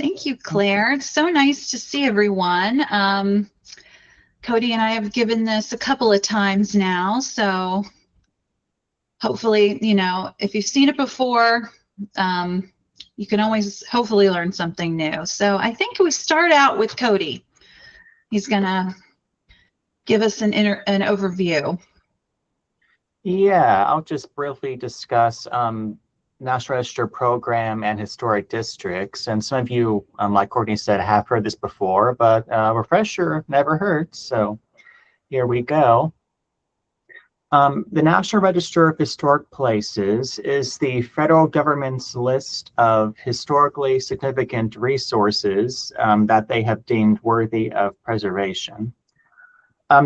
Thank you, Claire. It's so nice to see everyone. Cody and I have given this a couple of times now, so hopefully, if you've seen it before, you can always hopefully learn something new. So I think we start out with Cody. He's going to give us an overview. Yeah, I'll just briefly discuss National Register program and historic districts. And some of you, like Courtney said, have heard this before, but refresher never hurts. So here we go. The National Register of Historic Places is the federal government's list of historically significant resources that they have deemed worthy of preservation.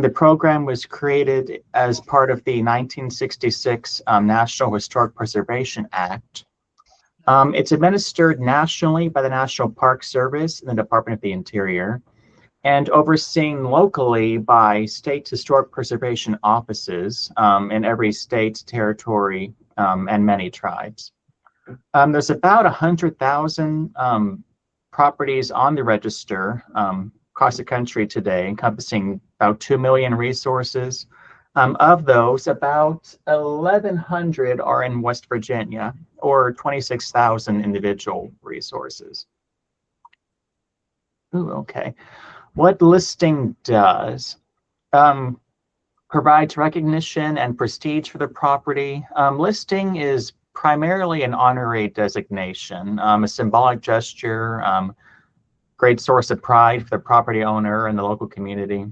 The program was created as part of the 1966 National Historic Preservation Act. It's administered nationally by the National Park Service and the Department of the Interior, and overseen locally by state historic preservation offices in every state, territory, and many tribes. There's about 100,000 properties on the register across the country today, encompassing about 2 million resources. Of those, about 1,100 are in West Virginia, or 26,000 individual resources. Ooh, okay. What listing does provides recognition and prestige for the property. Listing is primarily an honorary designation, a symbolic gesture, great source of pride for the property owner and the local community.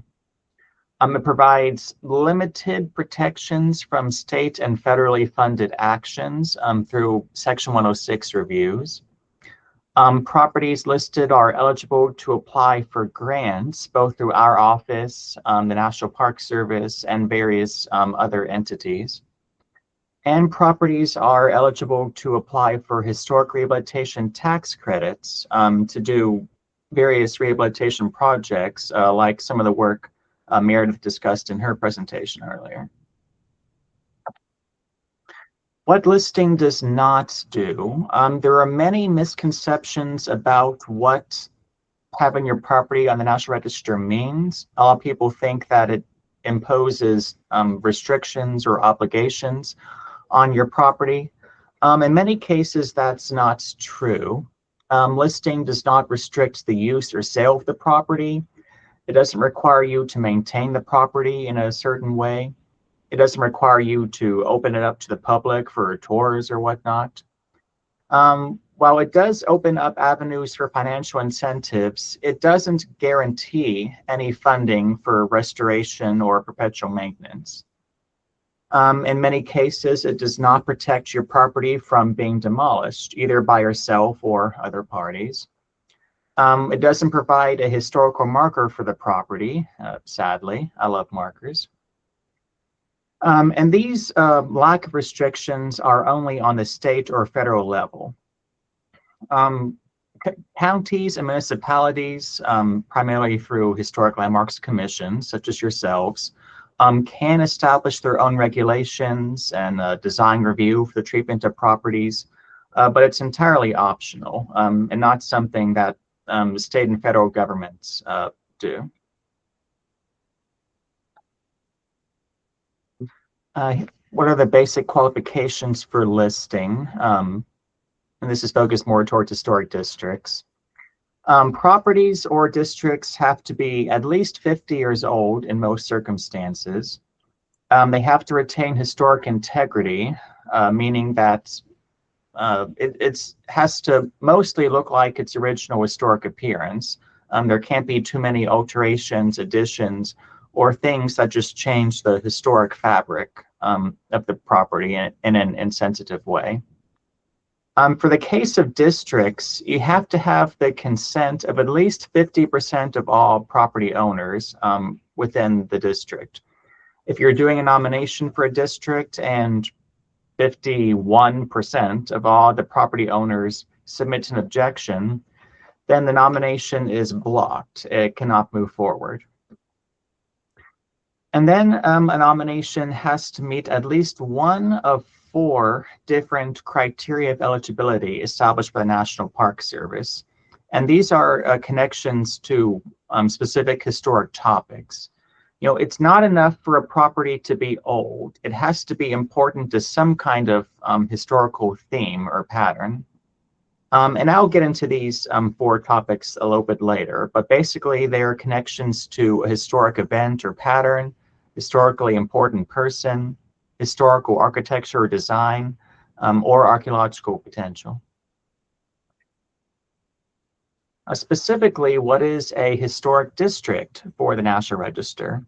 It provides limited protections from state and federally funded actions through Section 106 reviews. Properties listed are eligible to apply for grants, both through our office, the National Park Service, and various other entities. And properties are eligible to apply for historic rehabilitation tax credits to do various rehabilitation projects, like some of the work Meredith discussed in her presentation earlier. What listing does not do? There are many misconceptions about what having your property on the National Register means. A lot of people think that it imposes restrictions or obligations on your property. In many cases, that's not true. Listing does not restrict the use or sale of the property. It doesn't require you to maintain the property in a certain way. It doesn't require you to open it up to the public for tours or whatnot. While it does open up avenues for financial incentives, it doesn't guarantee any funding for restoration or perpetual maintenance. In many cases, it does not protect your property from being demolished, either by yourself or other parties. It doesn't provide a historical marker for the property, sadly. I love markers. And these lack of restrictions are only on the state or federal level. Counties and municipalities, primarily through historic landmarks commissions, such as yourselves, can establish their own regulations and design review for the treatment of properties, but it's entirely optional and not something that state and federal governments do. What are the basic qualifications for listing? And this is focused more towards historic districts. Properties or districts have to be at least 50 years old in most circumstances. They have to retain historic integrity, meaning that it has to mostly look like its original historic appearance. There can't be too many alterations, additions, or things that just change the historic fabric of the property in an insensitive way. For the case of districts, you have to have the consent of at least 50% of all property owners within the district. If you're doing a nomination for a district and 51% of all the property owners submit an objection, then the nomination is blocked. It cannot move forward. And then a nomination has to meet at least one of 4 different criteria of eligibility established by the National Park Service. And these are connections to specific historic topics. It's not enough for a property to be old. It has to be important to some kind of historical theme or pattern. And I'll get into these 4 topics a little bit later, but basically they are connections to a historic event or pattern, historically important person, historical architecture or design, or archaeological potential. Specifically, what is a historic district for the National Register?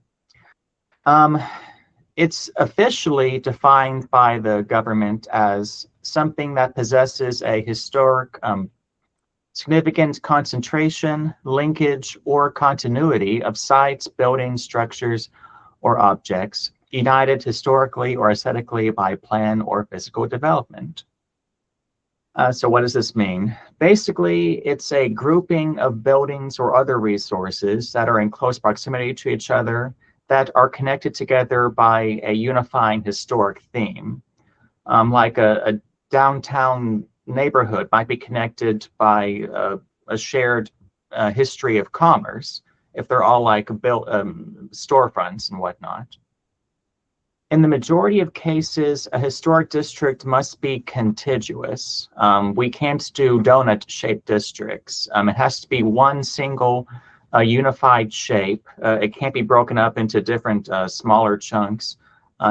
It's officially defined by the government as something that possesses a historic significant concentration, linkage, or continuity of sites, buildings, structures, or objects, united historically or aesthetically by plan or physical development. So what does this mean? Basically, it's a grouping of buildings or other resources that are in close proximity to each other that are connected together by a unifying historic theme. Like a downtown neighborhood might be connected by a shared history of commerce if they're all like built storefronts and whatnot. In the majority of cases, a historic district must be contiguous. We can't do donut-shaped districts. It has to be one single unified shape. It can't be broken up into different smaller chunks.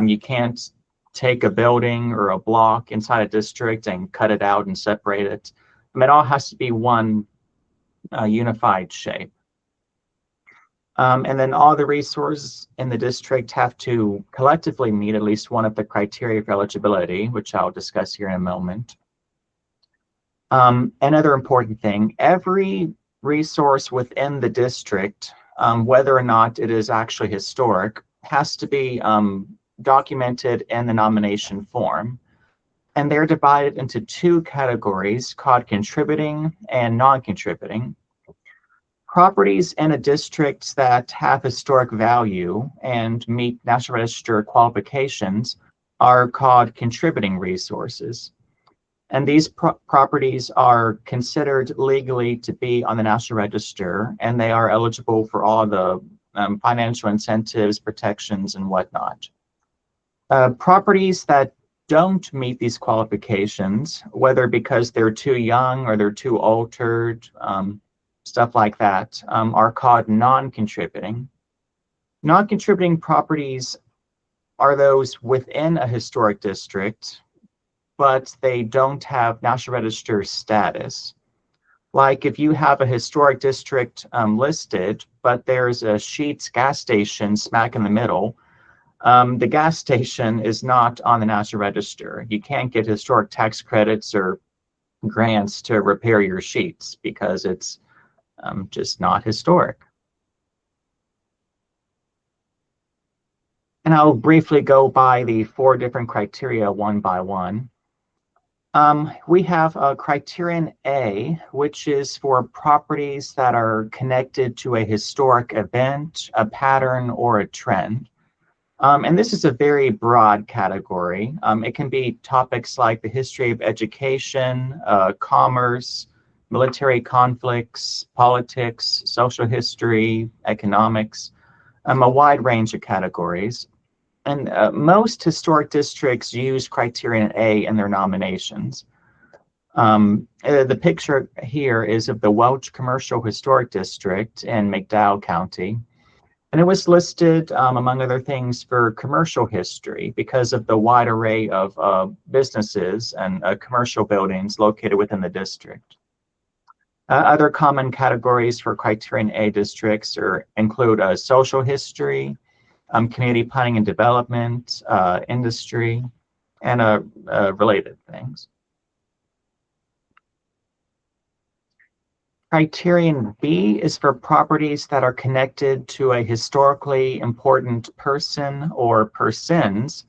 You can't take a building or a block inside a district and cut it out and separate it. It all has to be one unified shape. And then all the resources in the district have to collectively meet at least one of the criteria for eligibility, which I'll discuss here in a moment. Another important thing, every resource within the district, whether or not it is actually historic, has to be documented in the nomination form. And they're divided into 2 categories called contributing and non-contributing. Properties in a district that have historic value and meet National Register qualifications are called contributing resources. And these properties are considered legally to be on the National Register, and they are eligible for all the financial incentives, protections, and whatnot. Properties that don't meet these qualifications, whether because they're too young or they're too altered, stuff like that, are called non-contributing. Non-contributing properties are those within a historic district, but they don't have National Register status. Like if you have a historic district listed, but there's a Sheetz gas station smack in the middle, the gas station is not on the National Register. You can't get historic tax credits or grants to repair your Sheetz because it's just not historic. And I'll briefly go by the 4 different criteria one by one. We have criterion A, which is for properties that are connected to a historic event, a pattern, or a trend. And this is a very broad category. It can be topics like the history of education, commerce, military conflicts, politics, social history, economics, a wide range of categories. And most historic districts use criterion A in their nominations. The picture here is of the Welch Commercial Historic District in McDowell County. And it was listed, among other things, for commercial history because of the wide array of businesses and commercial buildings located within the district. Other common categories for criterion A districts include social history, community planning and development, industry, and related things. Criterion B is for properties that are connected to a historically important person or persons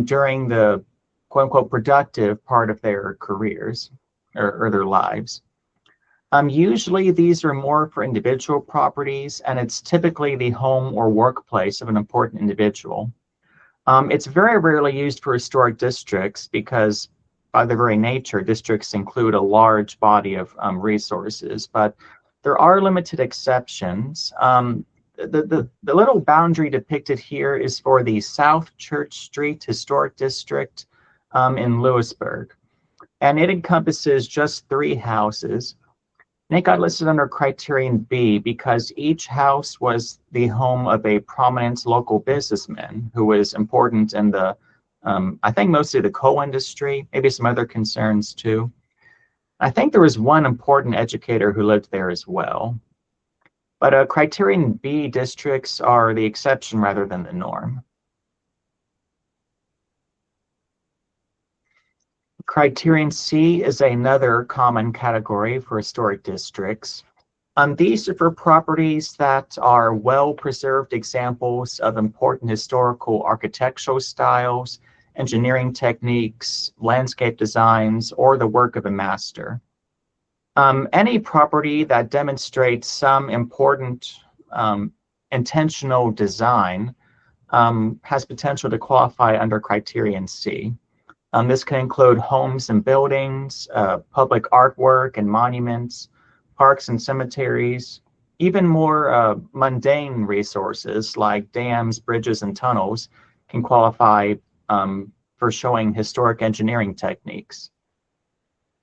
during the quote-unquote productive part of their careers or their lives. Usually these are more for individual properties, and it's typically the home or workplace of an important individual. It's very rarely used for historic districts because by their very nature, districts include a large body of resources, but there are limited exceptions. The little boundary depicted here is for the South Church Street Historic District in Lewisburg, and it encompasses just 3 houses. And it got listed under criterion B because each house was the home of a prominent local businessman who was important in the, I think mostly the coal industry, maybe some other concerns too. I think there was one important educator who lived there as well. But criterion B districts are the exception rather than the norm. Criterion C is another common category for historic districts. These are for properties that are well-preserved examples of important historical architectural styles, engineering techniques, landscape designs, or the work of a master. Any property that demonstrates some important intentional design has potential to qualify under criterion C. This can include homes and buildings, public artwork and monuments, parks and cemeteries, even more mundane resources like dams, bridges, and tunnels can qualify for showing historic engineering techniques.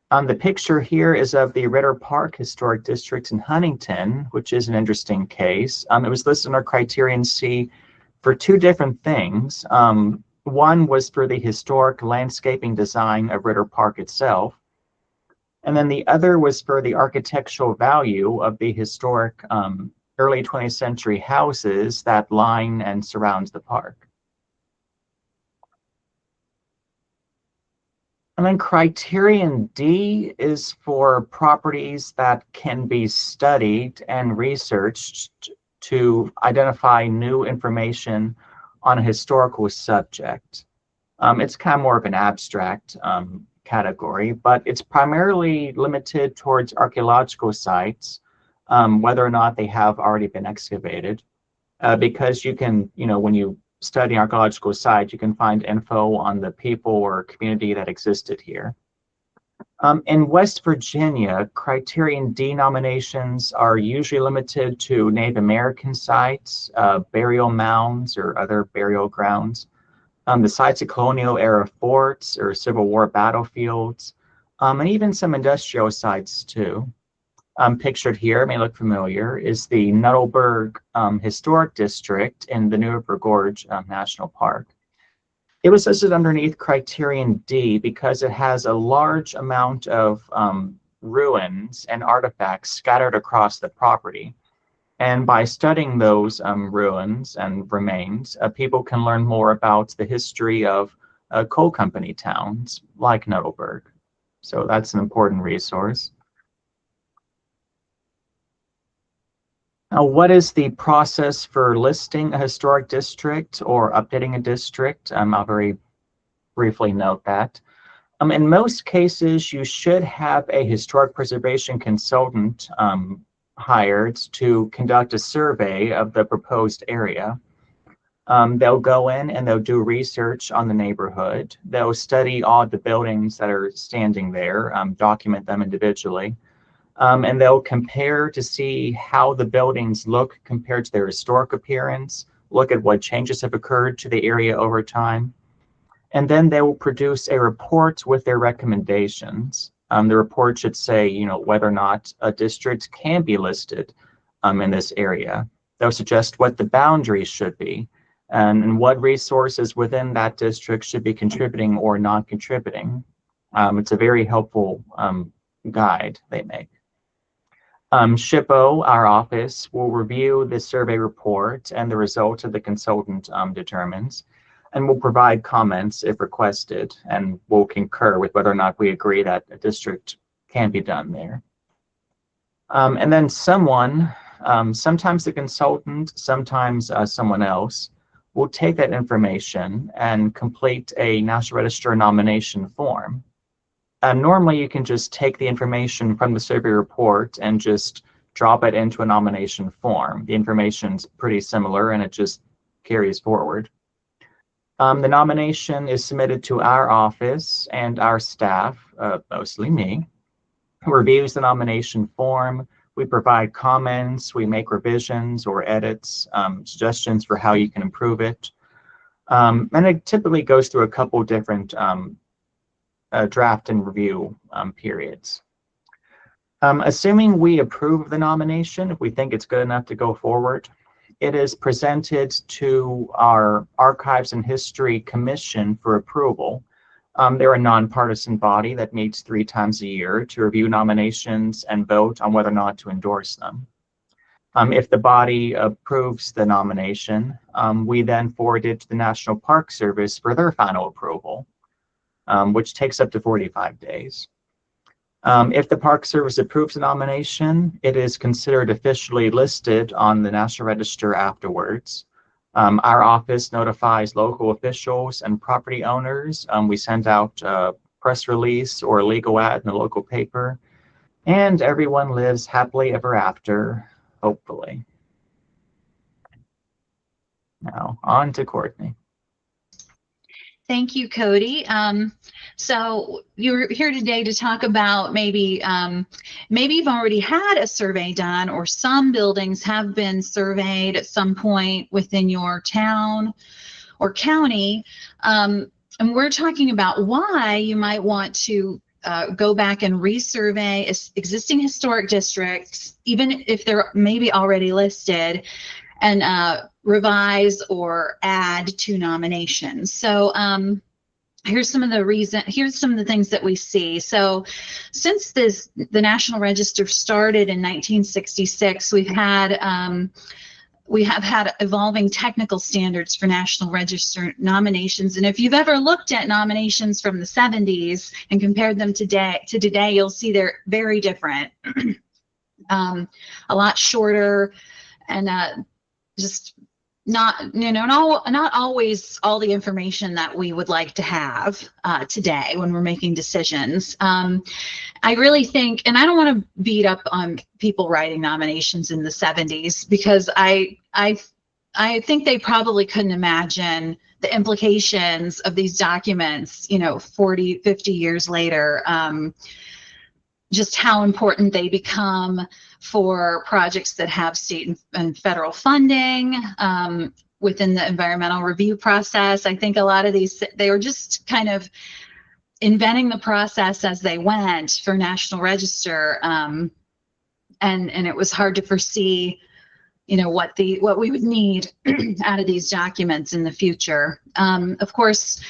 The picture here is of the Ritter Park Historic District in Huntington, which is an interesting case. It was listed under criterion C for 2 different things. One was for the historic landscaping design of Ritter Park itself, and then the other was for the architectural value of the historic early 20th century houses that line and surround the park. And then criterion D is for properties that can be studied and researched to identify new information on a historical subject. It's kind of more of an abstract category, but it's primarily limited towards archaeological sites, whether or not they have already been excavated, because you can, when you study archaeological sites, you can find info on the people or community that existed here. In West Virginia, criterion D nominations are usually limited to Native American sites, burial mounds, or other burial grounds, the sites of colonial era forts or Civil War battlefields, and even some industrial sites too. Pictured here, may look familiar, is the Nuttleburg Historic District in the New River Gorge National Park. It was listed underneath criterion D because it has a large amount of ruins and artifacts scattered across the property. And by studying those ruins and remains, people can learn more about the history of coal company towns like Nuttleburg. So that's an important resource. Now, what is the process for listing a historic district or updating a district? I'll very briefly note that. In most cases, you should have a historic preservation consultant hired to conduct a survey of the proposed area. They'll go in and they'll do research on the neighborhood. They'll study all the buildings that are standing there, document them individually. And they'll compare to see how the buildings look compared to their historic appearance, look at what changes have occurred to the area over time. And then they will produce a report with their recommendations. The report should say, whether or not a district can be listed in this area. They'll suggest what the boundaries should be and what resources within that district should be contributing or not contributing. It's a very helpful guide they make. SHPO, our office, will review the survey report and the result of the consultant determines, and will provide comments if requested, and will concur with whether or not we agree that a district can be done there. And then someone, sometimes the consultant, sometimes someone else, will take that information and complete a National Register nomination form. Normally, you can just take the information from the survey report and just drop it into a nomination form. The information's pretty similar and it just carries forward. The nomination is submitted to our office, and our staff, mostly me, reviews the nomination form. We provide comments, we make revisions or edits, suggestions for how you can improve it. And it typically goes through a couple different draft and review periods. Assuming we approve of the nomination, if we think it's good enough to go forward, it is presented to our Archives and History Commission for approval. They're a nonpartisan body that meets 3 times a year to review nominations and vote on whether or not to endorse them. If the body approves the nomination, we then forward it to the National Park Service for their final approval, which takes up to 45 days. If the Park Service approves the nomination, it is considered officially listed on the National Register afterwards. Our office notifies local officials and property owners. We send out a press release or a legal ad in the local paper, and everyone lives happily ever after, hopefully. Now, on to Courtney. Thank you, Cody. So you're here today to talk about maybe you've already had a survey done, or some buildings have been surveyed at some point within your town or county. And we're talking about why you might want to go back and resurvey existing historic districts, even if they're maybe already listed, and revise or add to nominations. So here's some of the things that we see. So since the National Register started in 1966, we have had evolving technical standards for National Register nominations. And if you've ever looked at nominations from the 70s and compared them to today, you'll see they're very different. A lot shorter, and just not always all the information that we would like to have today when we're making decisions. I really think, and I don't want to beat up on people writing nominations in the 70s, because I think they probably couldn't imagine the implications of these documents, 40, 50 years later, just how important they become for projects that have state and federal funding within the environmental review process. I think a lot of these, they were just kind of inventing the process as they went for National Register, and it was hard to foresee, what we would need out of these documents in the future. Of course,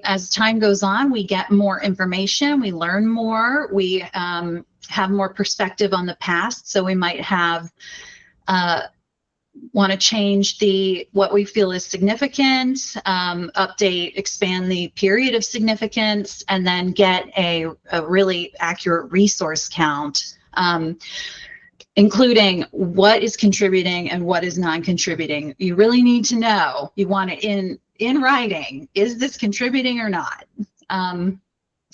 as time goes on, we get more information, we learn more, we have more perspective on the past. So we might want to change what we feel is significant, update, expand the period of significance, and then get a really accurate resource count, including what is contributing and what is non-contributing. You really need to know. You want it in writing. Is this contributing or not? And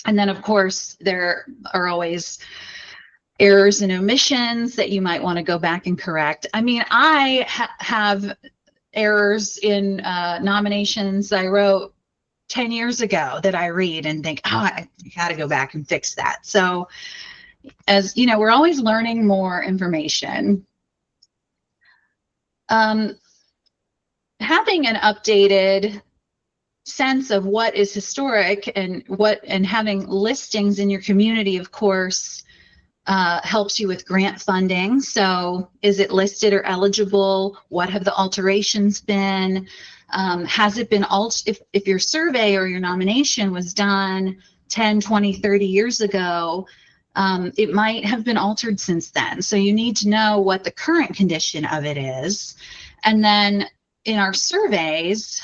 then, of course, there are always errors and omissions that you might want to go back and correct. I mean, I have errors in nominations I wrote 10 years ago that I read and think, oh, I got to go back and fix that. So, as you know, we're always learning more information. Having an updated sense of what is historic and having listings in your community, of course, helps you with grant funding. So is it listed or eligible? What have the alterations been? Has it been if your survey or your nomination was done 10, 20, 30 years ago, it might have been altered since then. So you need to know what the current condition of it is. And then in our surveys,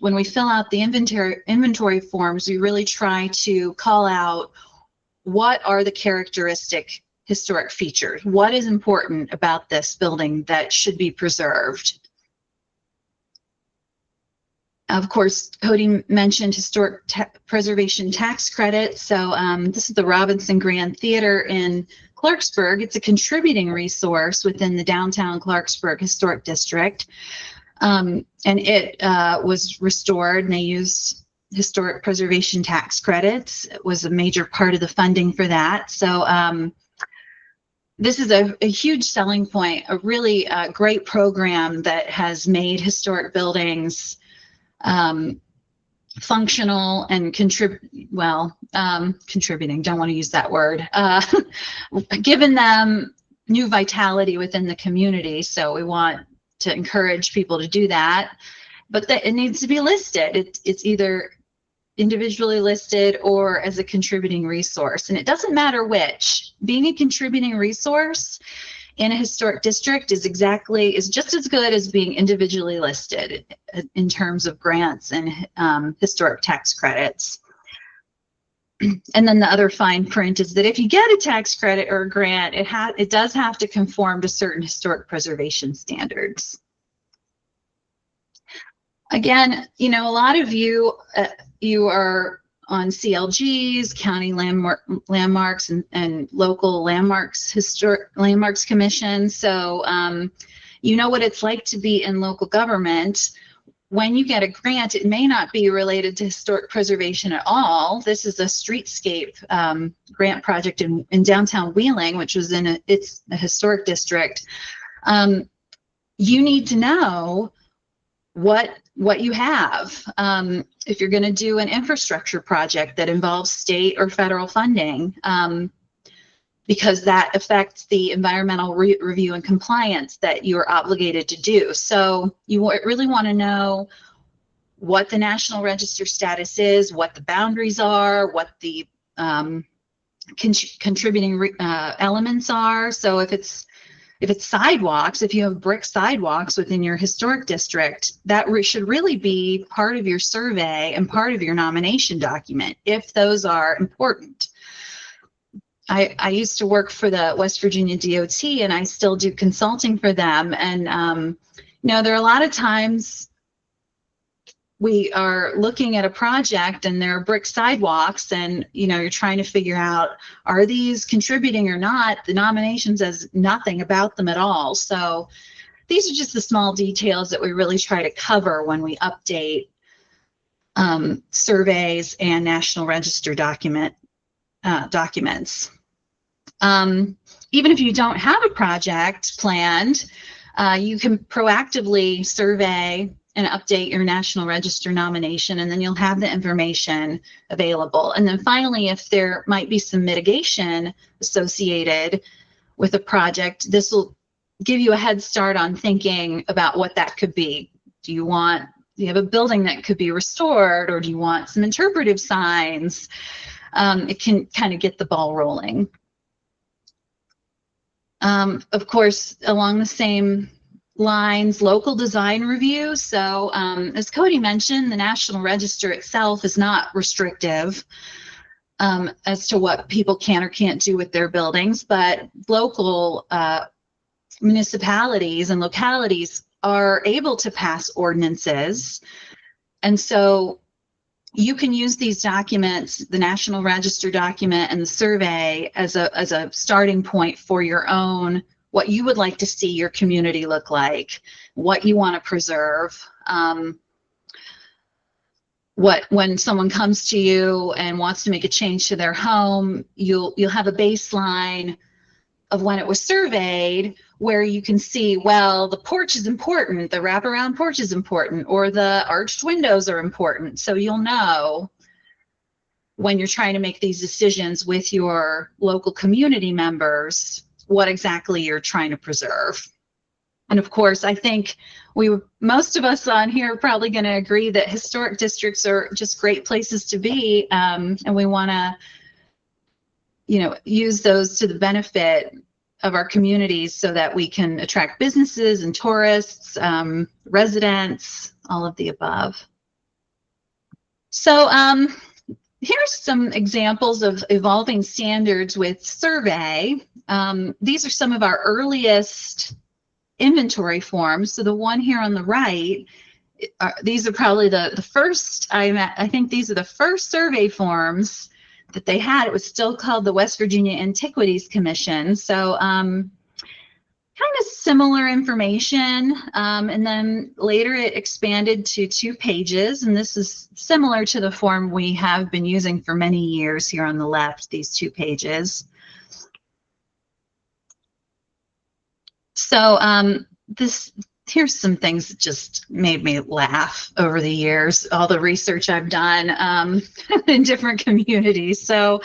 when we fill out the inventory forms, we really try to call out what are the characteristic historic features. What is important about this building that should be preserved? Of course, Cody mentioned historic preservation tax credit. So this is the Robinson Grand Theater in Clarksburg. It's a contributing resource within the downtown Clarksburg Historic District. And it was restored, and they used historic preservation tax credits. It was a major part of the funding for that. So this is a huge selling point, a really great program that has made historic buildings functional and contributing, don't want to use that word, given them new vitality within the community. So we want to encourage people to do that, but that it needs to be listed. It's either individually listed or as a contributing resource, and it doesn't matter which. Being a contributing resource in a historic district is just as good as being individually listed in terms of grants and historic tax credits. And then the other fine print is that if you get a tax credit or a grant, it does have to conform to certain historic preservation standards. Again, a lot of you are on CLGs, county landmarks, and local landmarks, historic landmarks commission. So you know what it's like to be in local government. When you get a grant, it may not be related to historic preservation at all. This is a streetscape grant project in downtown Wheeling, which was it's a historic district. You need to know what you have. If you're going to do an infrastructure project that involves state or federal funding, because that affects the environmental review and compliance that you're obligated to do. So you really want to know what the National Register status is, what the boundaries are, what the contributing elements are. So if it's sidewalks, if you have brick sidewalks within your historic district, that should really be part of your survey and part of your nomination document, if those are important. I used to work for the West Virginia DOT, and I still do consulting for them. And, there are a lot of times we are looking at a project and there are brick sidewalks, and, you're trying to figure out, are these contributing or not? The nomination says nothing about them at all. So these are just the small details that we really try to cover when we update surveys and National Register documents. Even if you don't have a project planned, you can proactively survey and update your National Register nomination, and then you'll have the information available. And then finally, if there might be some mitigation associated with a project, this will give you a head start on thinking about what that could be. Do you have a building that could be restored, or do you want some interpretive signs? It can kind of get the ball rolling. Of course, along the same lines, local design review. So as Cody mentioned, the National Register itself is not restrictive as to what people can or can't do with their buildings, but local municipalities and localities are able to pass ordinances. And so you can use these documents, the National Register document and the survey, as a starting point for your own, what you would like to see your community look like, what you want to preserve. When someone comes to you and wants to make a change to their home, you'll have a baseline of when it was surveyed, where you can see, well, the porch is important, the wraparound porch is important, or the arched windows are important. So you'll know when you're trying to make these decisions with your local community members what exactly you're trying to preserve. And of course, I think most of us on here are probably going to agree that historic districts are just great places to be, and we want to, use those to the benefit of our communities so that we can attract businesses and tourists, residents, all of the above. So here's some examples of evolving standards with survey. These are some of our earliest inventory forms. So the one here on the right, these are probably the first, I think these are the first survey forms that they had. It was still called the West Virginia Antiquities Commission. So kind of is similar information, and then later it expanded to 2 pages, and this is similar to the form we have been using for many years here on the left, these 2 pages. So here's some things that just made me laugh over the years, all the research I've done in different communities. So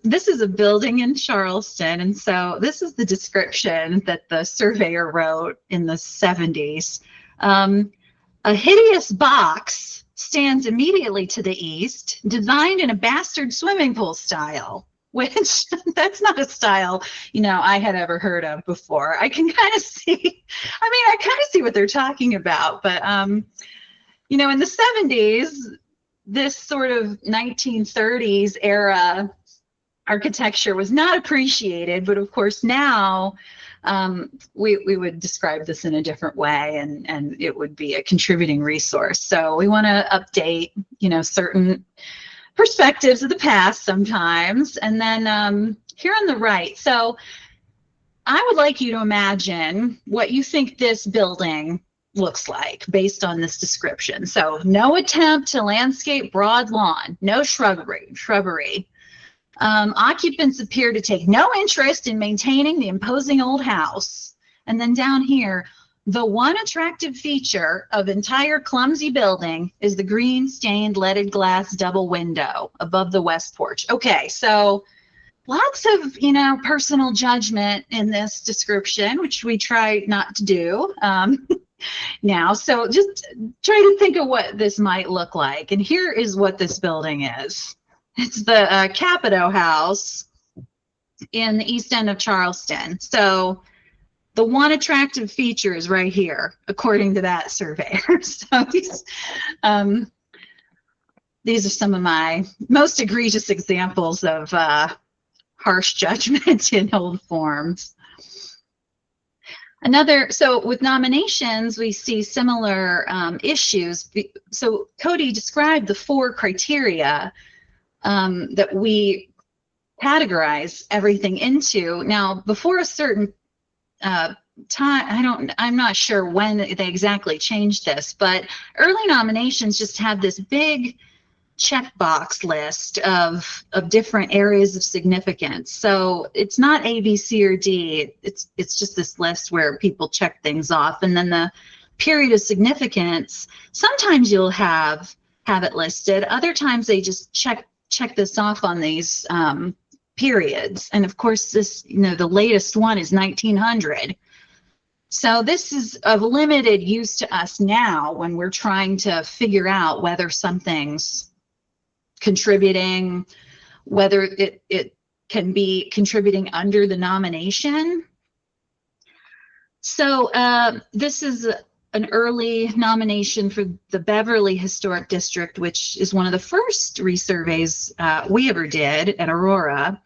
this is a building in Charleston, and so this is the description that the surveyor wrote in the 70s. A hideous box stands immediately to the east, designed in a bastard swimming pool style, which that's not a style, I had ever heard of before. I can kind of see, I kind of see what they're talking about, but, in the 70s, this sort of 1930s era architecture was not appreciated, but of course now we would describe this in a different way, and it would be a contributing resource. So we want to update, certain perspectives of the past sometimes. And then here on the right, so I would like you to imagine what you think this building looks like based on this description. So no attempt to landscape broad lawn, no shrubbery. Occupants appear to take no interest in maintaining the imposing old house. And then down here, the one attractive feature of entire clumsy building is the green stained leaded glass double window above the west porch. Okay, so lots of, personal judgment in this description, which we try not to do now. So just try to think of what this might look like. And here is what this building is. It's the Capito House in the east end of Charleston. So the one attractive feature is right here, according to that surveyor. So these are some of my most egregious examples of harsh judgment in old forms. So with nominations, we see similar issues. So Cody described the 4 criteria that we categorize everything into. Now, before a certain time, I'm not sure when they exactly changed this, but early nominations just had this big checkbox list of different areas of significance. So it's not A, B, C, or D. It's just this list where people check things off, and then the period of significance. Sometimes you'll have it listed. Other times they just check this off on these periods. And of course, this, the latest one is 1900. So this is of limited use to us now when we're trying to figure out whether something's contributing, whether it can be contributing under the nomination. So this is an early nomination for the Beverly Historic District, which is one of the first resurveys we ever did at Aurora.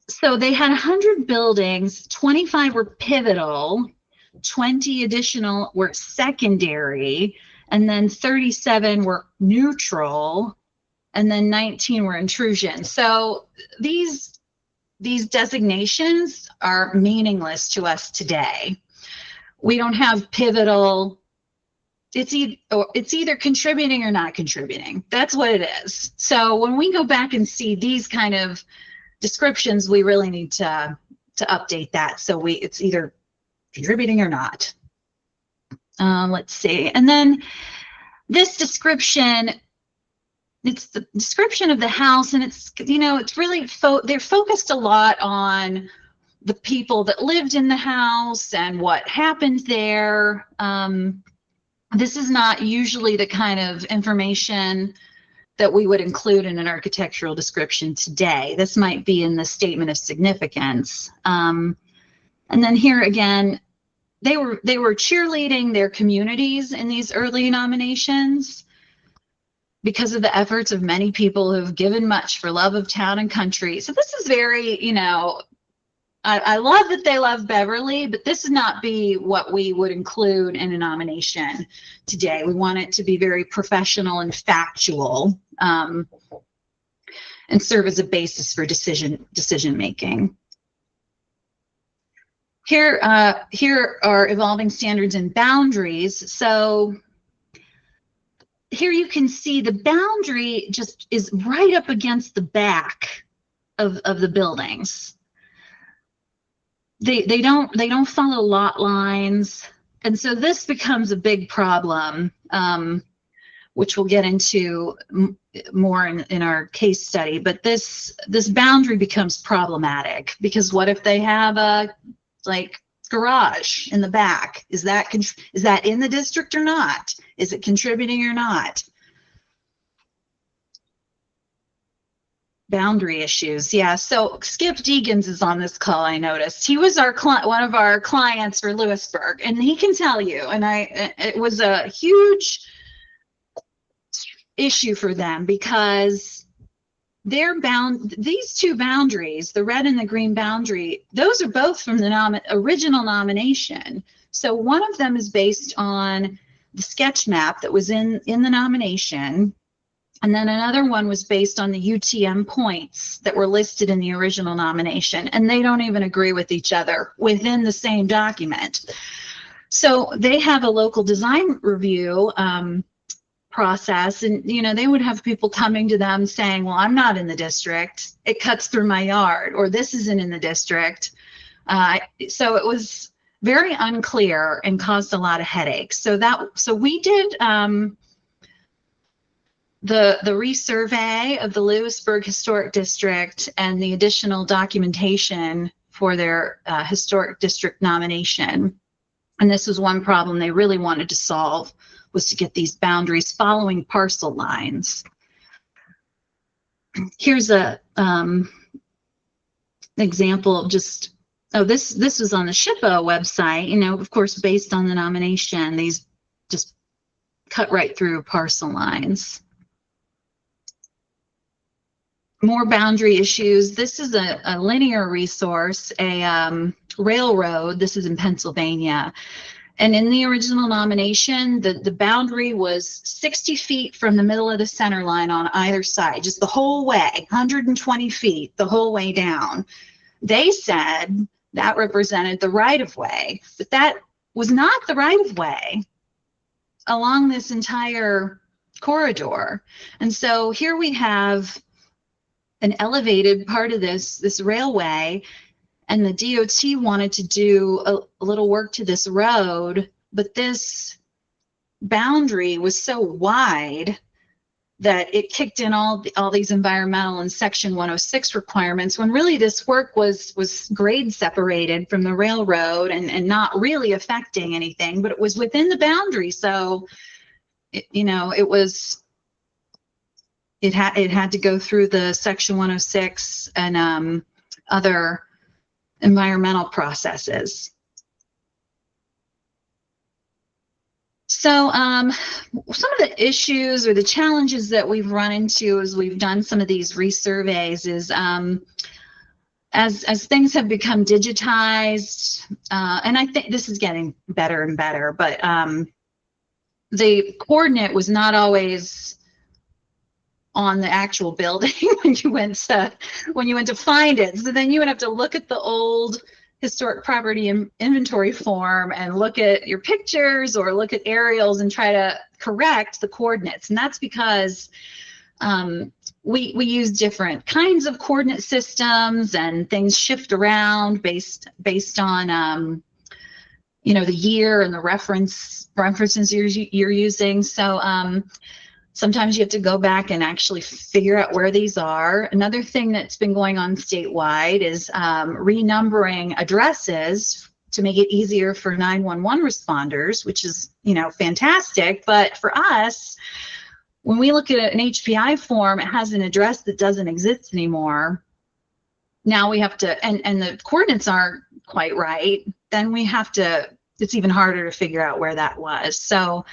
So they had 100 buildings, 25 were pivotal, 20 additional were secondary, and then 37 were neutral, and then 19 were intrusion. So these designations are meaningless to us today. We don't have pivotal. It's either contributing or not contributing. That's what it is. So when we go back and see these kind of descriptions, we really need to update that. So it's either contributing or not. Let's see. And then this description, it's the description of the house, and it's, it's really, they're focused a lot on the people that lived in the house and what happened there. This is not usually the kind of information that we would include in an architectural description today. This might be in the statement of significance. And then here again, they were cheerleading their communities in these early nominations because of the efforts of many people who have given much for love of town and country. So this is very, I love that they love Beverly, but this is not be what we would include in a nomination today. We want it to be very professional and factual, and serve as a basis for decision making. here are evolving standards and boundaries. So here you can see the boundary just is right up against the back of the buildings. They don't follow lot lines, and so this becomes a big problem, which we'll get into more in our case study. But this boundary becomes problematic because what if they have a garage in the back? Is that in the district or not? Is it contributing or not? Boundary issues. Yeah. So Skip Deegans is on this call. I noticed he was one of our clients for Lewisburg, and he can tell you. And it was a huge issue for them because these two boundaries, the red and the green boundary, those are both from the original nomination. So one of them is based on the sketch map that was in the nomination. And then another one was based on the UTM points that were listed in the original nomination. And they don't even agree with each other within the same document. So they have a local design review process, and they would have people coming to them saying, well, I'm not in the district, it cuts through my yard, or this isn't in the district. So it was very unclear and caused a lot of headaches. So we did the resurvey of the Lewisburg Historic District and the additional documentation for their historic district nomination. And this was one problem they really wanted to solve, was to get these boundaries following parcel lines. Here's a example of just, this was on the SHPO website, of course, based on the nomination. These just cut right through parcel lines. More boundary issues. This is a linear resource, a railroad. This is in Pennsylvania. And in the original nomination, the boundary was 60 feet from the middle of the center line on either side, just the whole way, 120 feet the whole way down. They said that represented the right-of-way, but that was not the right-of-way along this entire corridor. And so here we have an elevated part of this railway, and the DOT wanted to do a little work to this road, but this boundary was so wide that it kicked in all these environmental and Section 106 requirements, when really this work was grade separated from the railroad and not really affecting anything, but it was within the boundary. So, it had to go through the Section 106 and other environmental processes. So some of the issues or the challenges that we've run into as we've done some of these resurveys is as things have become digitized, and I think this is getting better and better, but the coordinate was not always on the actual building when you went to find it. So then you would have to look at the old historic property inventory form and look at your pictures or look at aerials and try to correct the coordinates. And that's because we use different kinds of coordinate systems, and things shift around based on the year and the references you're using. So sometimes you have to go back and actually figure out where these are. Another thing that's been going on statewide is renumbering addresses to make it easier for 911 responders, which is, fantastic. But for us, when we look at an HPI form, it has an address that doesn't exist anymore. Now we have to, and the coordinates aren't quite right, then we have to, it's even harder to figure out where that was. So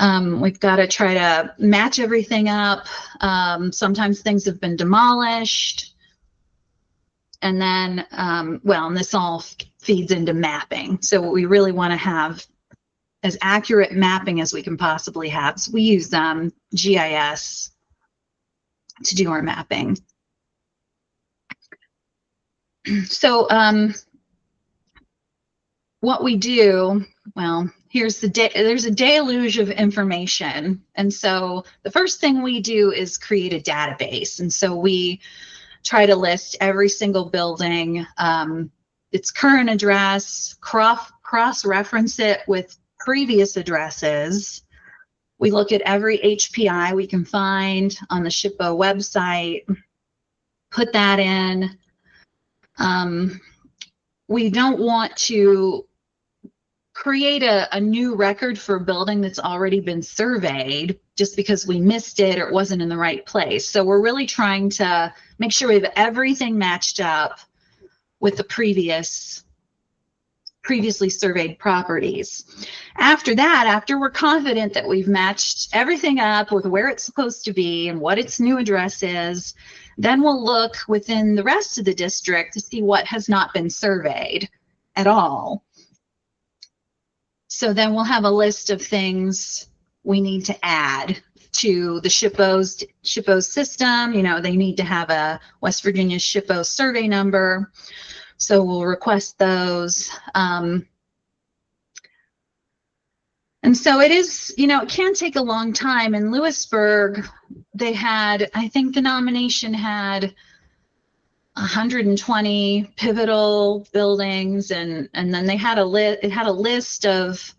we've got to try to match everything up. Sometimes things have been demolished. And then, and this all feeds into mapping. So we really want to have as accurate mapping as we can possibly have. So we use GIS to do our mapping. So what we do, well, there's a deluge of information. And so the first thing we do is create a database. And so we try to list every single building, its current address, cross-reference it with previous addresses. We look at every HPI we can find on the SHPO website, put that in. We don't want to create a new record for a building that's already been surveyed just because we missed it or it wasn't in the right place. So we're really trying to make sure we have everything matched up with the previously surveyed properties. After that, after we're confident that we've matched everything up with where it's supposed to be and what its new address is, then we'll look within the rest of the district to see what has not been surveyed at all. So then we'll have a list of things we need to add to the SHPO system. You know, they need to have a West Virginia SHPO survey number. So we'll request those. And so it is, you know, it can take a long time. In Lewisburg, they had, I think the nomination had 120 pivotal buildings, and then they had it had a list of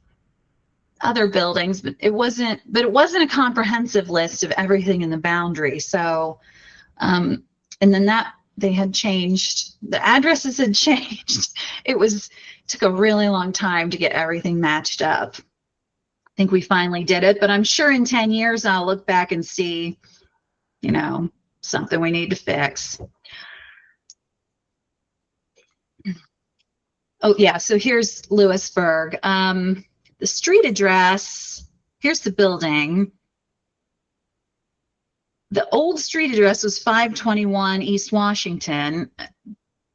other buildings, but it wasn't a comprehensive list of everything in the boundary. So and then that they had changed, the addresses had changed. It took a really long time to get everything matched up. I think we finally did it, but I'm sure in 10 years I'll look back and see, you know, something we need to fix. Oh yeah, so here's Lewisburg. The street address, here's the building. The old street address was 521 East Washington.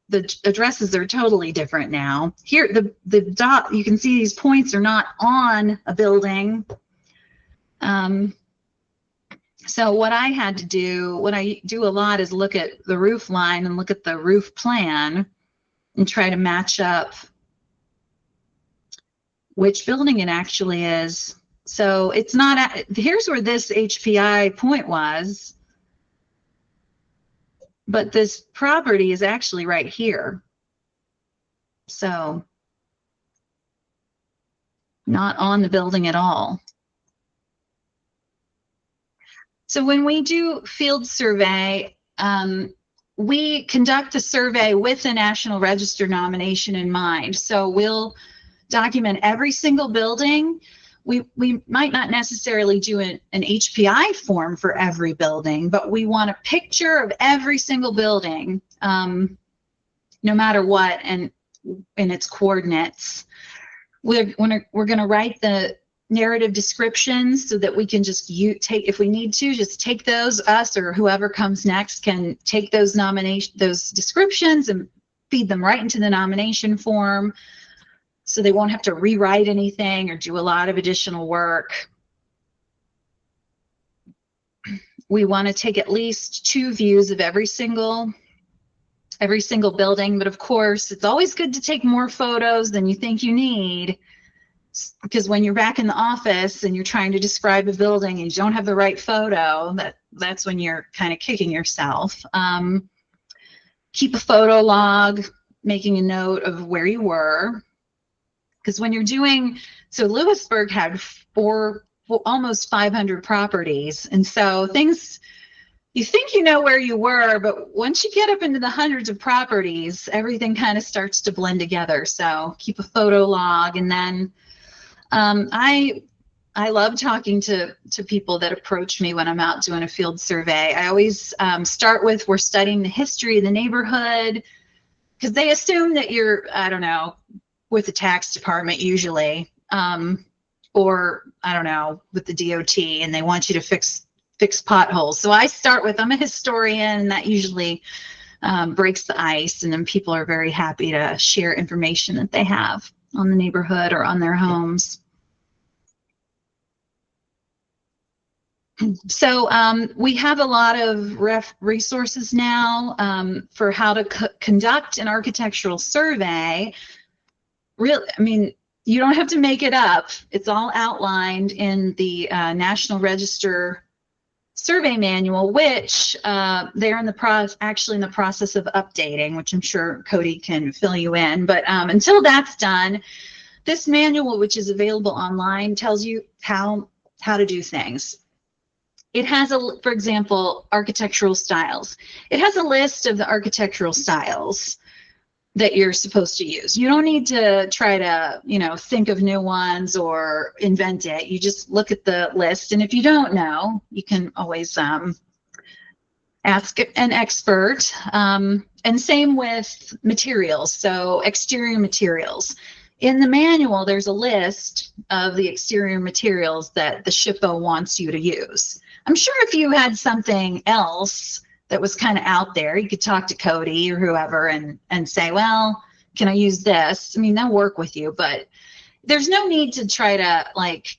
The addresses are totally different now. Here, the dot, you can see these points are not on a building. So what I had to do, what I do a lot is look at the roof line and look at the roof plan and try to match up which building it actually is. So it's not, here's where this HPI point was, but this property is actually right here. So not on the building at all. So when we do field survey, we conduct a survey with the National Register nomination in mind. So we'll document every single building. We might not necessarily do an HPI form for every building, but we want a picture of every single building, no matter what, and its coordinates. We're going to write the narrative descriptions so that we can just take, if we need to, just take those, us or whoever comes next can take those descriptions and feed them right into the nomination form, so they won't have to rewrite anything or do a lot of additional work. We want to take at least 2 views of every single building, but of course, it's always good to take more photos than you think you need, because when you're back in the office and you're trying to describe a building and you don't have the right photo, that's when you're kind of kicking yourself. Keep a photo log, making a note of where you were. Because when you're doing, so Lewisburg had almost 500 properties. And so things, you think you know where you were, but once you get up into the hundreds of properties, everything kind of starts to blend together. So keep a photo log. And then I love talking to people that approach me when I'm out doing a field survey. I always start with, we're studying the history of the neighborhood, because they assume that you're, I don't know, with the tax department usually, or I don't know, with the DOT, and they want you to fix potholes. So I start with, I'm a historian, and that usually breaks the ice, and then people are very happy to share information that they have on the neighborhood or on their homes. So we have a lot of resources now for how to conduct an architectural survey. really, I mean, you don't have to make it up. It's all outlined in the National Register survey manual, which they're in the actually in the process of updating, which I'm sure Cody can fill you in. But until that's done, this manual, which is available online, tells you how to do things. It has for example, architectural styles. It has a list of the architectural styles that you're supposed to use. You don't need to try to, think of new ones or invent it. You just look at the list, and if you don't know, you can always ask an expert. And same with materials, so exterior materials. In the manual, there's a list of the exterior materials that the SHPO wants you to use. I'm sure if you had something else that was kind of out there, you could talk to Cody or whoever and say, well, can I use this? I mean, they'll work with you, but there's no need to try to like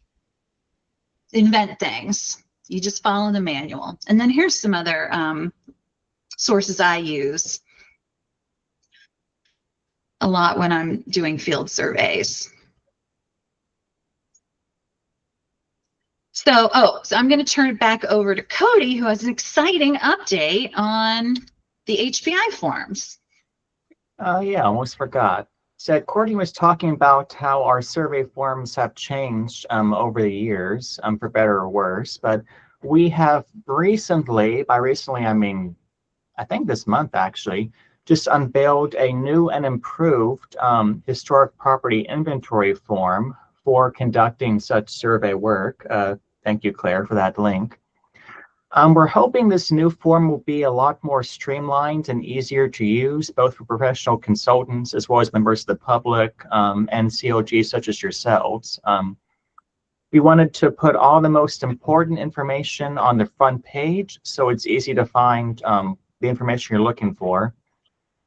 invent things. You just follow the manual. And then here's some other sources I use a lot when I'm doing field surveys. So I'm going to turn it back over to Cody, who has an exciting update on the HPI forms. Yeah, almost forgot. So Courtney was talking about how our survey forms have changed over the years, for better or worse. But we have recently, by recently I mean, I think this month actually, just unveiled a new and improved historic property inventory form for conducting such survey work. Thank you, Claire, for that link. We're hoping this new form will be a lot more streamlined and easier to use, both for professional consultants as well as members of the public and COGs such as yourselves. We wanted to put all the most important information on the front page so it's easy to find the information you're looking for.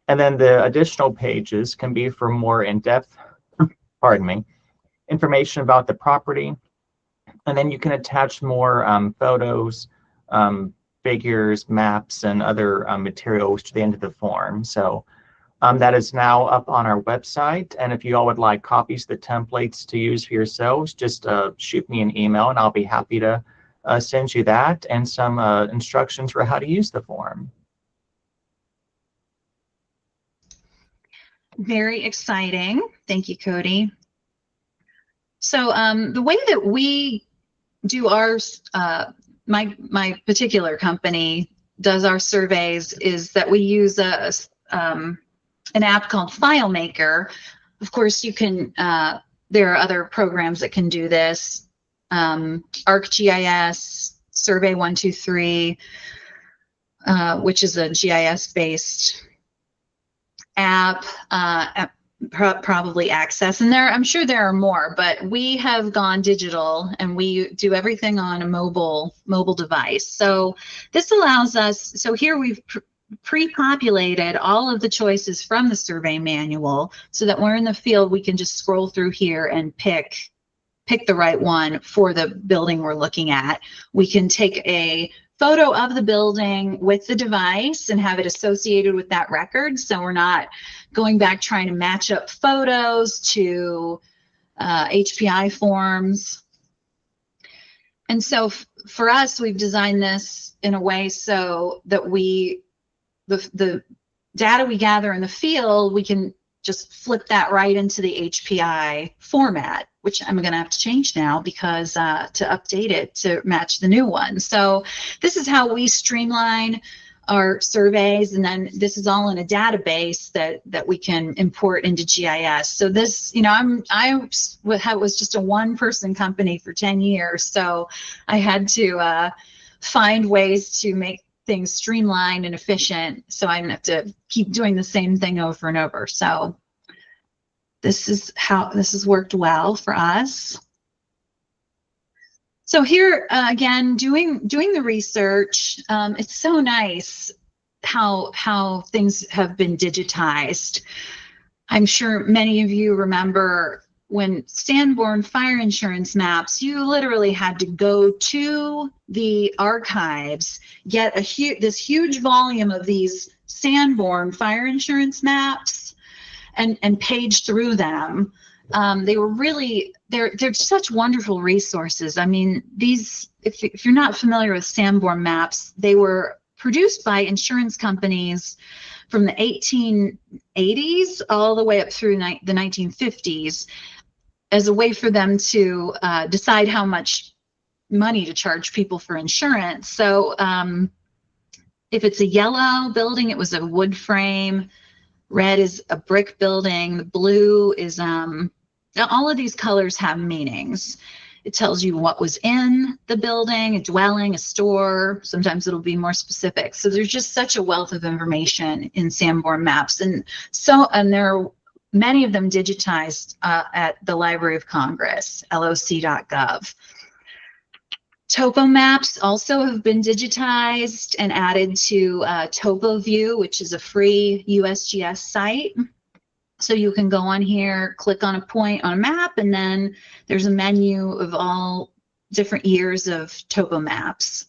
And then the additional pages can be for more in-depth, information about the property. And then you can attach more photos, figures, maps, and other materials to the end of the form. So that is now up on our website. And if you all would like copies of the templates to use for yourselves, just shoot me an email and I'll be happy to send you that and some instructions for how to use the form. Very exciting. Thank you, Cody. So the way that we do ours, my particular company does our surveys is that we use an app called FileMaker. Of course, you can, there are other programs that can do this. ArcGIS, Survey123, which is a GIS-based app, probably Access, and I'm sure there are more, but we have gone digital and we do everything on a mobile device. So this allows us, so here we've pre-populated all of the choices from the survey manual so that we're in the field, we can just scroll through here and pick the right one for the building we're looking at. We can take a photo of the building with the device and have it associated with that record, so we're not going back trying to match up photos to HPI forms. And so for us, we've designed this in a way so that the data we gather in the field, we can just flip that right into the HPI format, which I'm going to have to change now because to update it to match the new one. So this is how we streamline our surveys, and then this is all in a database that we can import into GIS. So this, I was just a one-person company for 10 years, so I had to find ways to make things streamlined and efficient, so I didn't have to keep doing the same thing over and over. So this is how this has worked well for us. So here again, doing the research, it's so nice how things have been digitized. I'm sure many of you remember when Sanborn fire insurance maps, you literally had to go to the archives, get this huge volume of these Sanborn fire insurance maps, and page through them. They were really, they're such wonderful resources. I mean, these, if you're not familiar with Sanborn maps, they were produced by insurance companies from the 1880s all the way up through the 1950s as a way for them to decide how much money to charge people for insurance. So if it's a yellow building, it was a wood frame. Red is a brick building. The blue is, all of these colors have meanings. It tells you what was in the building, a dwelling, a store. Sometimes it'll be more specific. So there's just such a wealth of information in Sanborn maps. And there are many of them digitized at the Library of Congress, loc.gov. Topo maps also have been digitized and added to TopoView, which is a free USGS site. So you can go on here, click on a point on a map, and then there's a menu of all different years of topo maps.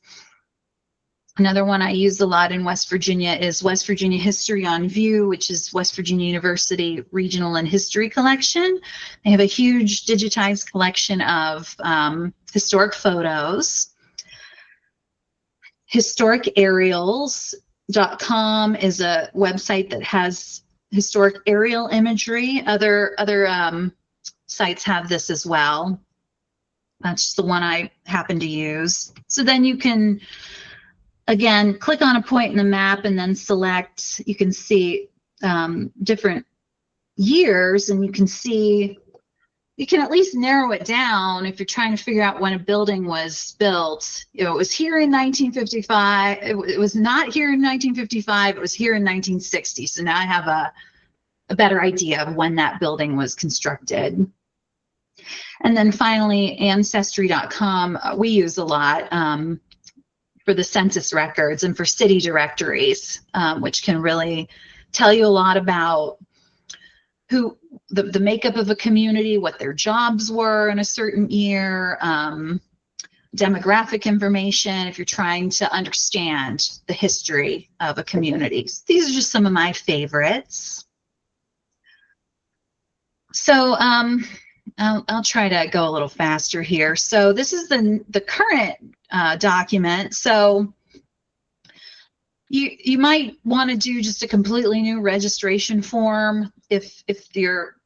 Another one I use a lot in West Virginia is West Virginia History on View, which is West Virginia University Regional and History Collection. They have a huge digitized collection of historic photos. HistoricAerials.com is a website that has historic aerial imagery. Other sites have this as well. That's the one I happen to use. So then you can, again, click on a point in the map and then select. You can see different years, and you can see, you can at least narrow it down if you're trying to figure out when a building was built. You know, it was here in 1955. It was not here in 1955. It was here in 1960. So now I have a better idea of when that building was constructed. And then finally, Ancestry.com, we use a lot for the census records and for city directories, which can really tell you a lot about who the makeup of a community, what their jobs were in a certain year, demographic information if you're trying to understand the history of a community. So these are just some of my favorites. So I'll try to go a little faster here. So this is the current document. So you might want to do just a completely new registration form if your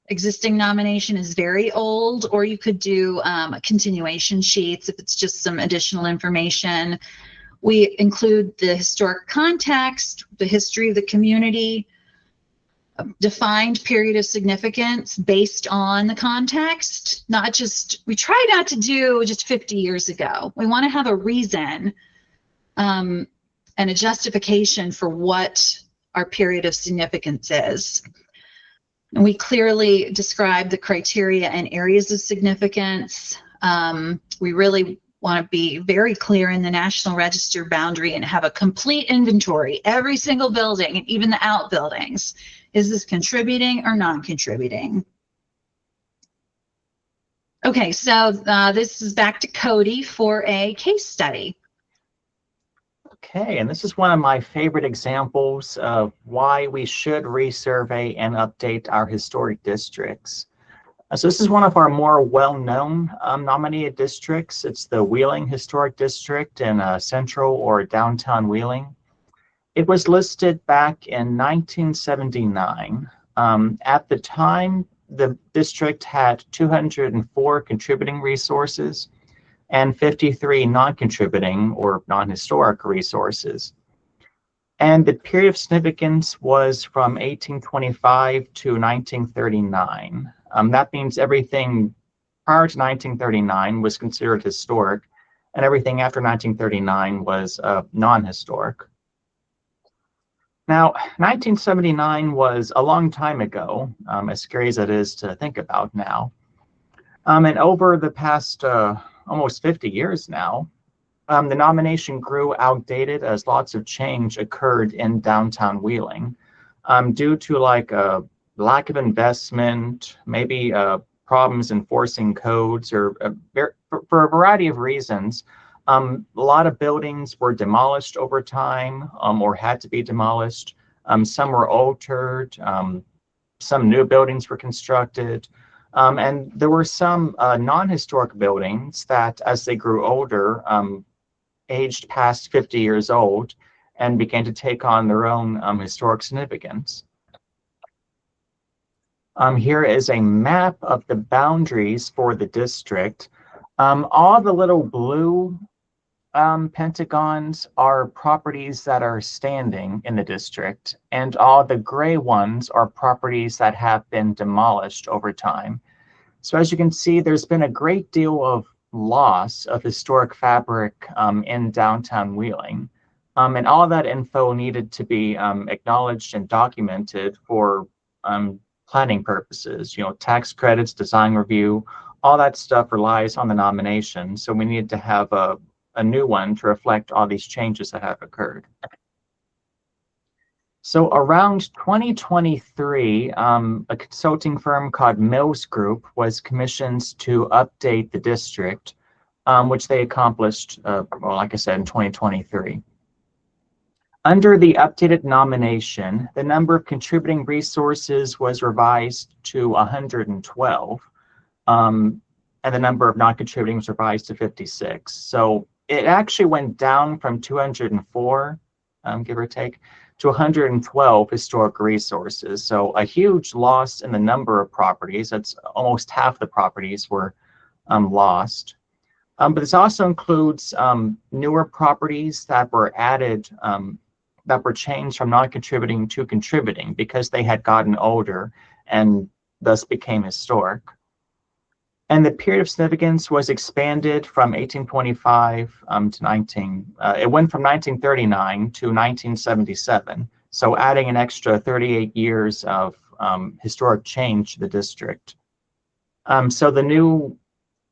existing nomination is very old, or you could do a continuation sheets if it's just some additional information. We include the historic context, the history of the community, a defined period of significance based on the context, not just, we try not to do just 50 years ago. We want to have a reason and a justification for what our period of significance is. And we clearly describe the criteria and areas of significance. We really want to be very clear in the National Register boundary and have a complete inventory, every single building, and even the outbuildings. Is this contributing or non-contributing? Okay, so this is back to Cody for a case study. Okay, and this is one of my favorite examples of why we should resurvey and update our historic districts. So this is one of our more well-known nominated districts. It's the Wheeling Historic District in central or downtown Wheeling. It was listed back in 1979. At the time, the district had 204 contributing resources and 53 non-contributing or non-historic resources. And the period of significance was from 1825 to 1939. That means everything prior to 1939 was considered historic, and everything after 1939 was non-historic. Now, 1979 was a long time ago, as scary as it is to think about now. And over the past almost 50 years now, the nomination grew outdated as lots of change occurred in downtown Wheeling due to like a lack of investment, maybe problems enforcing codes, or for a variety of reasons. A lot of buildings were demolished over time or had to be demolished. Some were altered. some new buildings were constructed. And there were some non-historic buildings that, as they grew older, aged past 50 years old and began to take on their own historic significance. Here is a map of the boundaries for the district. All the little blue pentagons are properties that are standing in the district, and all the gray ones are properties that have been demolished over time. So as you can see, there's been a great deal of loss of historic fabric in downtown Wheeling. And all that info needed to be acknowledged and documented for planning purposes, tax credits, design review, all that stuff relies on the nomination. So we needed to have a new one to reflect all these changes that have occurred. So around 2023, a consulting firm called Mills Group was commissioned to update the district, which they accomplished, well, like I said, in 2023. Under the updated nomination, the number of contributing resources was revised to 112, and the number of non-contributing was revised to 56. So it actually went down from 204, give or take, to 112 historic resources. So a huge loss in the number of properties. That's almost half the properties were lost. But this also includes newer properties that were added, that were changed from non-contributing to contributing because they had gotten older and thus became historic. And the period of significance was expanded from 1825 to it went from 1939 to 1977. So adding an extra 38 years of historic change to the district. So the new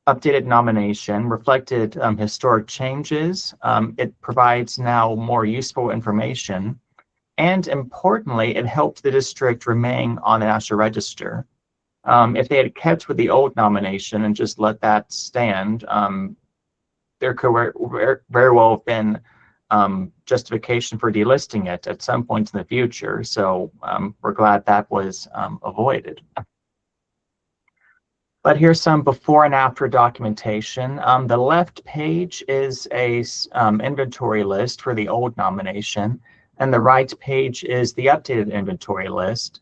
updated nomination reflected historic changes. It provides now more useful information. And importantly, it helped the district remain on the National Register. If they had kept with the old nomination and just let that stand, there could very well have been justification for delisting it at some point in the future. So we're glad that was avoided. But here's some before and after documentation. The left page is a inventory list for the old nomination, and the right page is the updated inventory list.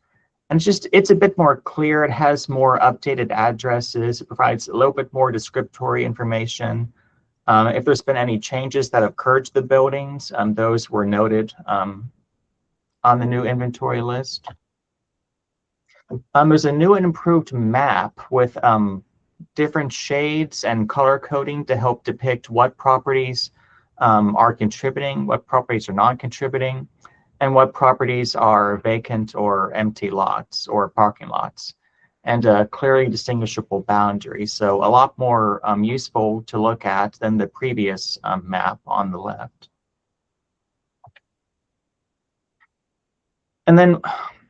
And it's a bit more clear. It has more updated addresses. It provides a little bit more descriptory information. If there's been any changes that occurred to the buildings, those were noted on the new inventory list. There's a new and improved map with different shades and color coding to help depict what properties are contributing, what properties are not contributing, and what properties are vacant or empty lots or parking lots, and a clearly distinguishable boundary. So a lot more useful to look at than the previous map on the left. And then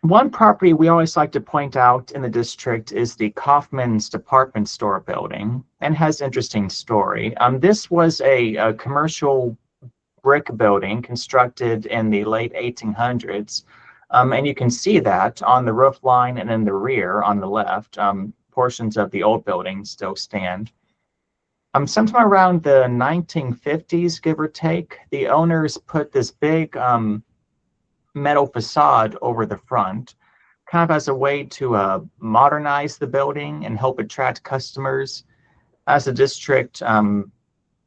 one property we always like to point out in the district is the Kaufman's department store building, and has interesting story. This was a commercial brick building constructed in the late 1800s. And you can see that on the roof line and in the rear on the left, portions of the old building still stand. Sometime around the 1950s, give or take, the owners put this big metal facade over the front, kind of as a way to modernize the building and help attract customers as the district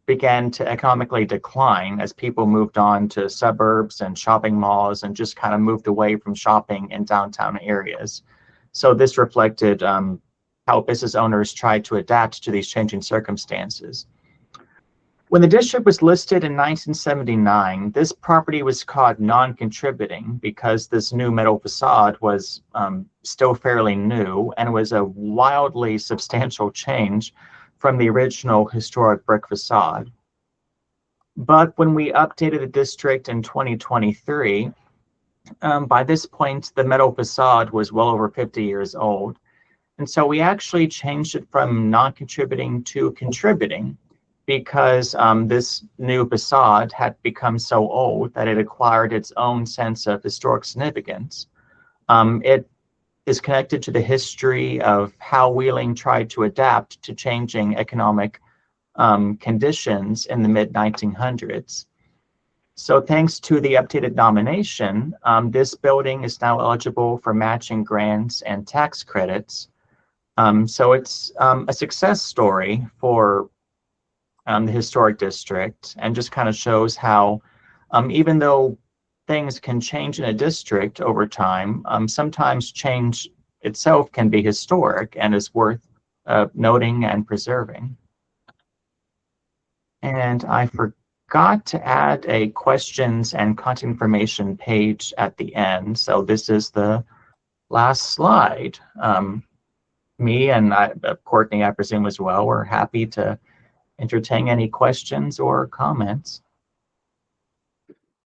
began to economically decline as people moved on to suburbs and shopping malls and just kind of moved away from shopping in downtown areas. So this reflected how business owners tried to adapt to these changing circumstances. When the district was listed in 1979, this property was called non-contributing because this new metal facade was still fairly new and was a wildly substantial change from the original historic brick facade. But when we updated the district in 2023, by this point, the metal facade was well over 50 years old. And so we actually changed it from non-contributing to contributing because this new facade had become so old that it acquired its own sense of historic significance. It is connected to the history of how Wheeling tried to adapt to changing economic conditions in the mid-1900s. So thanks to the updated nomination, this building is now eligible for matching grants and tax credits. So it's a success story for the historic district, and just kind of shows how even though things can change in a district over time, sometimes change itself can be historic and is worth noting and preserving. And I forgot to add a questions and contact information page at the end. So this is the last slide. Me and Courtney, I presume as well, we're happy to entertain any questions or comments.